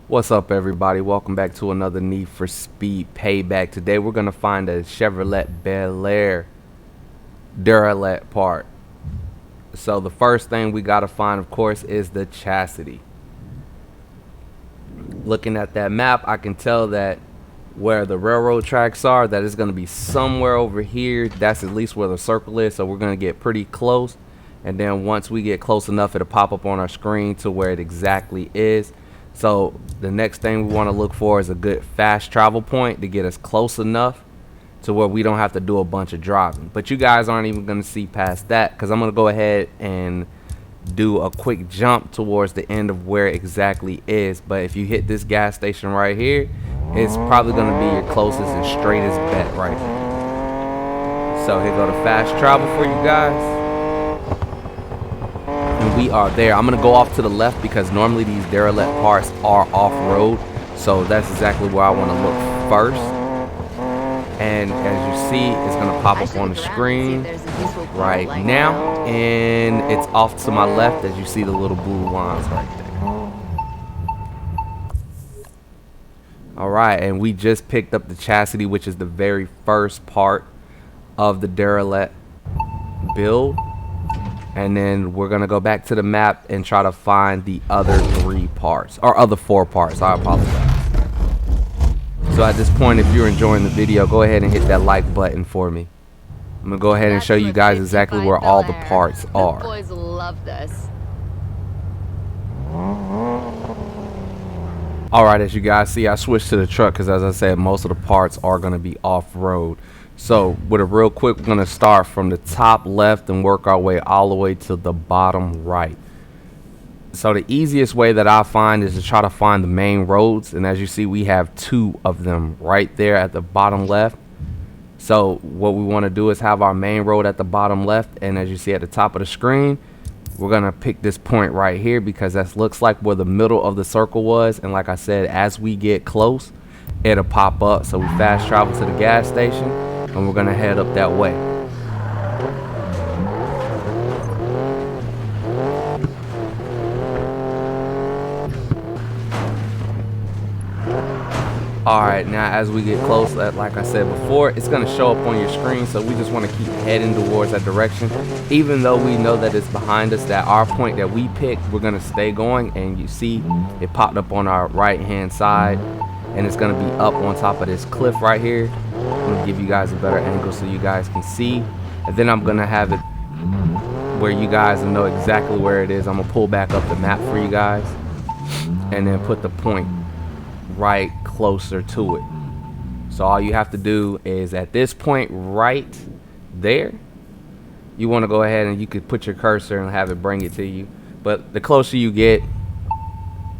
What's up, everybody? Welcome back to another Need for Speed Payback. Today we're going to find a Chevrolet Bel Air Derelict part. So the first thing we got to find, of course, is the chassis. Looking at that map, I can tell that where the railroad tracks are, that it's going to be somewhere over here. That's at least where the circle is, so we're going to get pretty close. And then once we get close enough, it'll pop up on our screen to where it exactly is. So the next thing we want to look for is a good fast travel point to get us close enough to where we don't have to do a bunch of driving. But you guys aren't even going to see past that, because I'm going to go ahead and do a quick jump towards the end of where it exactly is. But if you hit this gas station right here, it's probably going to be your closest and straightest bet right here. So here go to fast travel for you guys. And we are there. I'm gonna go off to the left because normally these derelict parts are off-road, so that's exactly where I want to look first. And as you see, it's gonna pop up on the screen right now, and it's off to my left as you see the little blue lines right there. All right, and we just picked up the chassis, which is the very first part of the derelict build. And then we're going to go back to the map and try to find the other other four parts. I apologize. So at this point, if you're enjoying the video, go ahead and hit that like button for me. I'm going to go ahead and show you guys exactly where all the parts are. Boys love this. Alright, as you guys see, I switched to the truck because, as I said, most of the parts are going to be off-road. So with a real quick, we're going to start from the top left and work our way all the way to the bottom right. So the easiest way that I find is to try to find the main roads. And as you see, we have two of them right there at the bottom left. So what we want to do is have our main road at the bottom left. And as you see at the top of the screen, we're going to pick this point right here because that looks like where the middle of the circle was. And like I said, as we get close, it'll pop up. So we fast travel to the gas station, and we're gonna head up that way. Alright, now as we get close, like I said before, it's gonna show up on your screen, so we just want to keep heading towards that direction. Even though we know that it's behind us, that our point that we picked, we're gonna stay going. And you see it popped up on our right hand side, and it's gonna be up on top of this cliff right here. I'm gonna give you guys a better angle so you guys can see, and then I'm gonna have it where you guys know exactly where it is. I'm gonna pull back up the map for you guys and then put the point right closer to it. So all you have to do is at this point right there, you want to go ahead and you could put your cursor and have it bring it to you, but the closer you get,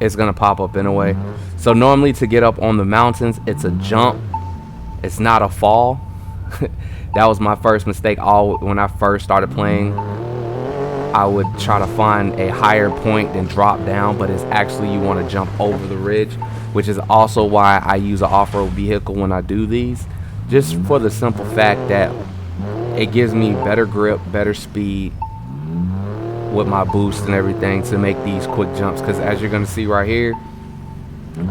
it's gonna pop up anyway. So normally to get up on the mountains, it's a jump. It's not a fall. That was my first mistake. When I first started playing, I would try to find a higher point than drop down, but it's actually you want to jump over the ridge, which is also why I use an off-road vehicle when I do these, just for the simple fact that it gives me better grip, better speed with my boost and everything to make these quick jumps. Because as you're going to see right here,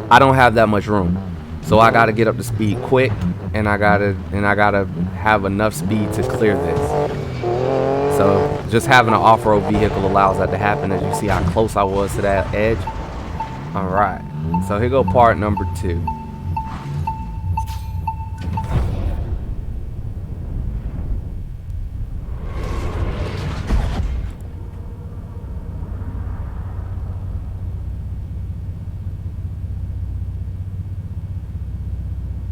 I don't have that much room. So I gotta get up to speed quick, and I gotta have enough speed to clear this. So just having an off-road vehicle allows that to happen. As you see how close I was to that edge. All right, so here go part number 2.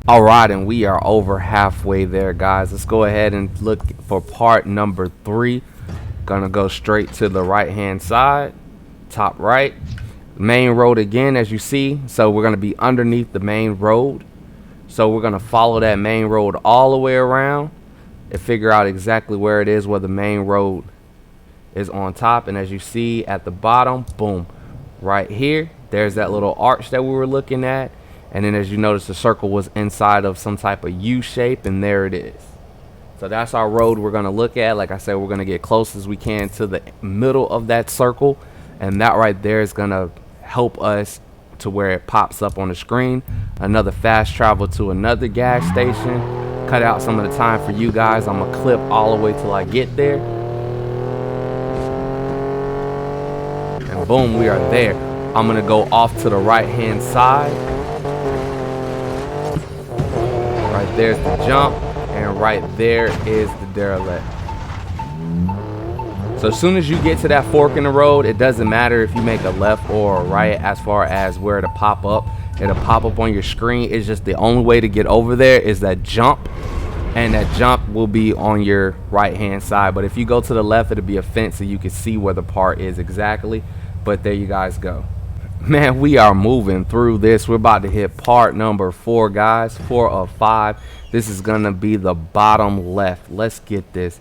Alright, and we are over halfway there, guys. Let's go ahead and look for part number 3. Gonna go straight to the right hand side, top right. Main road again, as you see. So we're gonna be underneath the main road. So we're gonna follow that main road all the way around and figure out exactly where it is, where the main road is on top. And as you see at the bottom, boom, right here, there's that little arch that we were looking at. And then as you notice, the circle was inside of some type of U shape, and there it is. So that's our road we're going to look at. Like I said, we're going to get close as we can to the middle of that circle, and that right there is going to help us to where it pops up on the screen. Another fast travel to another gas station. Cut out some of the time for you guys. I'm gonna clip all the way till I get there. And boom, we are there. I'm gonna go off to the right hand side. Right there's the jump, and right there is the derelict. So as soon as you get to that fork in the road, it doesn't matter if you make a left or a right as far as where to pop up. It'll pop up on your screen. It's just the only way to get over there is that jump, and that jump will be on your right hand side. But if you go to the left, it'll be a fence so you can see where the part is exactly. But there you guys go. Man, we are moving through this. We're about to hit part number 4, guys. 4 of 5. This is gonna be the bottom left. Let's get this.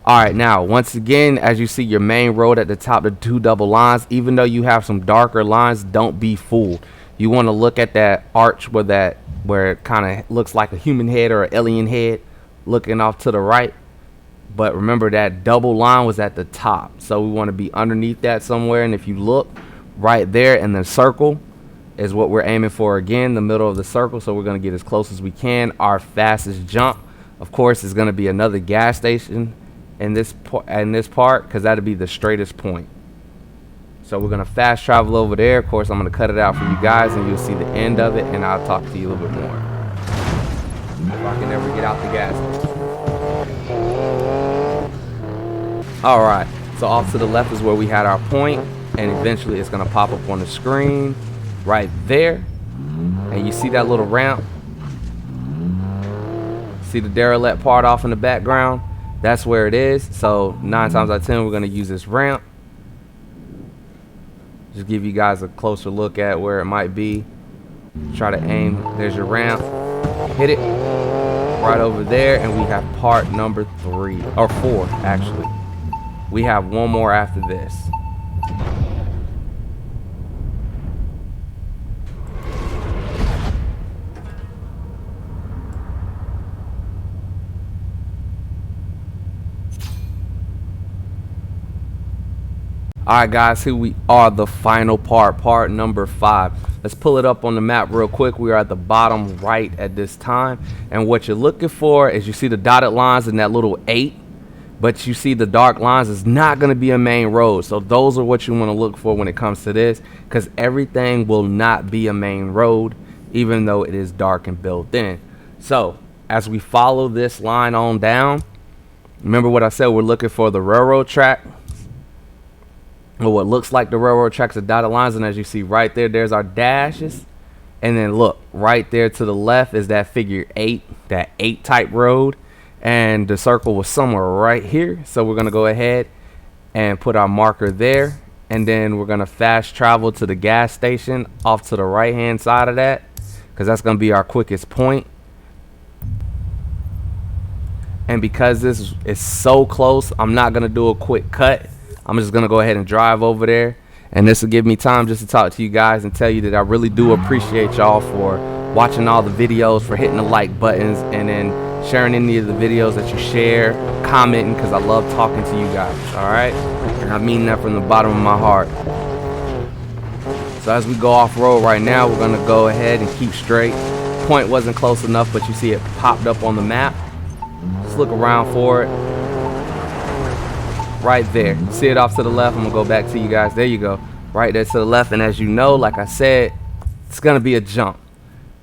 All right, now once again, as you see your main road at the top, the 2 double lines, even though you have some darker lines, don't be fooled. You want to look at that arch where it kind of looks like a human head or an alien head looking off to the right. But remember, that double line was at the top, so we want to be underneath that somewhere. And if you look right there in the circle is what we're aiming for, again, the middle of the circle. So we're going to get as close as we can. Our fastest jump, of course, is going to be another gas station in this part, because that'll be the straightest point. So we're going to fast travel over there. Of course, I'm going to cut it out for you guys, and you'll see the end of it, and I'll talk to you a little bit more if I can ever get out the gas. All right, so off to the left is where we had our point, and eventually it's going to pop up on the screen right there. And you see that little ramp? See the derelict part off in the background? That's where it is. So 9 times out of 10, we're going to use this ramp. Just give you guys a closer look at where it might be. Try to aim. There's your ramp. Hit it right over there, and we have part number 3 or 4 actually. We have one more after this. Alright guys, here we are, the final part number 5. Let's pull it up on the map real quick. We are at the bottom right at this time, and what you're looking for is, you see the dotted lines in that little 8, but you see the dark lines is not going to be a main road. So those are what you want to look for when it comes to this, because everything will not be a main road even though it is dark and built in. So as we follow this line on down, remember what I said, we're looking for the railroad track, or what looks like the railroad tracks of dotted lines. And as you see right there, there's our dashes. And then look, right there to the left is that figure 8, that 8 type road. And the circle was somewhere right here. So we're going to go ahead and put our marker there. And then we're going to fast travel to the gas station off to the right hand side of that, because that's going to be our quickest point. And because this is so close, I'm not going to do a quick cut. I'm just going to go ahead and drive over there, and this will give me time just to talk to you guys and tell you that I really do appreciate y'all for watching all the videos, for hitting the like buttons, and then sharing any of the videos that you share, commenting, because I love talking to you guys, all right? And I mean that from the bottom of my heart. So as we go off-road right now, we're going to go ahead and keep straight. Point wasn't close enough, but you see it popped up on the map. Just look around for it. Right there, see it off to the left. I'm gonna go back to you guys. There you go, right there to the left. And as you know, like I said, it's gonna be a jump.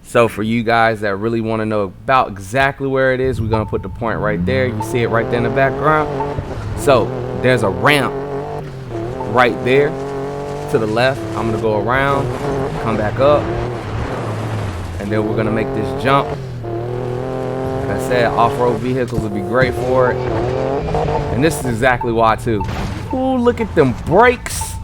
So for you guys that really want to know about exactly where it is, we're gonna put the point right there. You see it right there in the background. So there's a ramp right there to the left. I'm gonna go around, come back up, and then we're gonna make this jump. Like I said, off-road vehicles would be great for it. And this is exactly why too. Ooh, look at them brakes.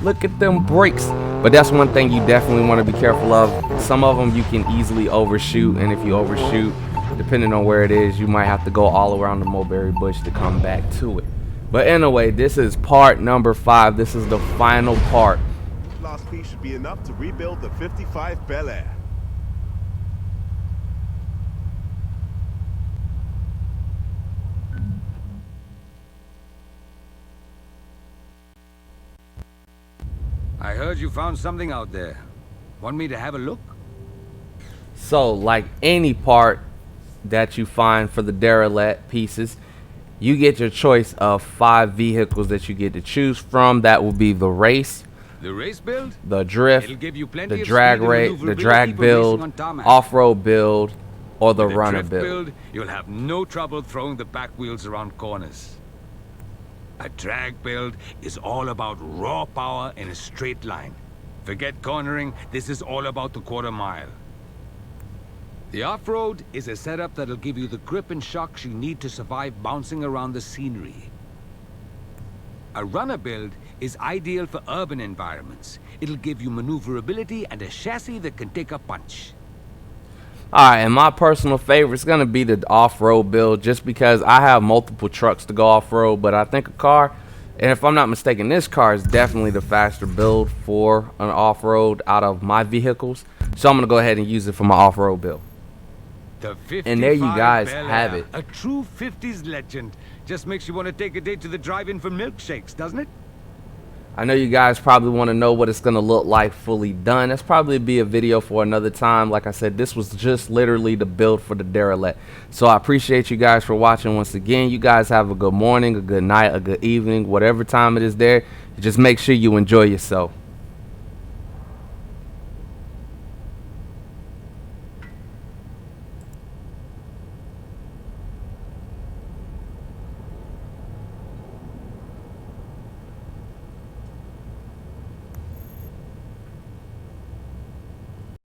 Look at them brakes. But that's one thing you definitely want to be careful of. Some of them you can easily overshoot, and if you overshoot, depending on where it is, you might have to go all around the mulberry bush to come back to it. But anyway, this is part number 5. This is the final part. Last piece should be enough to rebuild the 55 Bel Air. I heard you found something out there. Want me to have a look? So, like any part that you find for the Derelict pieces, you get your choice of 5 vehicles that you get to choose from. That will be the race, The race build? the drift, It'll give you plenty the of drag speed and rate, the drag maneuverability for racing on build, tarmac. off-road build, or the With a runner drift build. you'll have no trouble throwing the back wheels around corners. A drag build is all about raw power in a straight line. Forget cornering, this is all about the quarter mile. The off-road is a setup that'll give you the grip and shocks you need to survive bouncing around the scenery. A runner build is ideal for urban environments. It'll give you maneuverability and a chassis that can take a punch. Alright, and my personal favorite is going to be the off-road build, just because I have multiple trucks to go off-road, but I think a car, and if I'm not mistaken, this car is definitely the faster build for an off-road out of my vehicles. So I'm going to go ahead and use it for my off-road build. The 55 And there you guys Bel have Air, it. A true 50s legend. Just makes you want to take a date to the drive-in for milkshakes, doesn't it? I know you guys probably want to know what it's going to look like fully done. That's probably be a video for another time. Like I said, this was just literally the build for the Derelict. So I appreciate you guys for watching once again. You guys have a good morning, a good night, a good evening, whatever time it is there. Just make sure you enjoy yourself.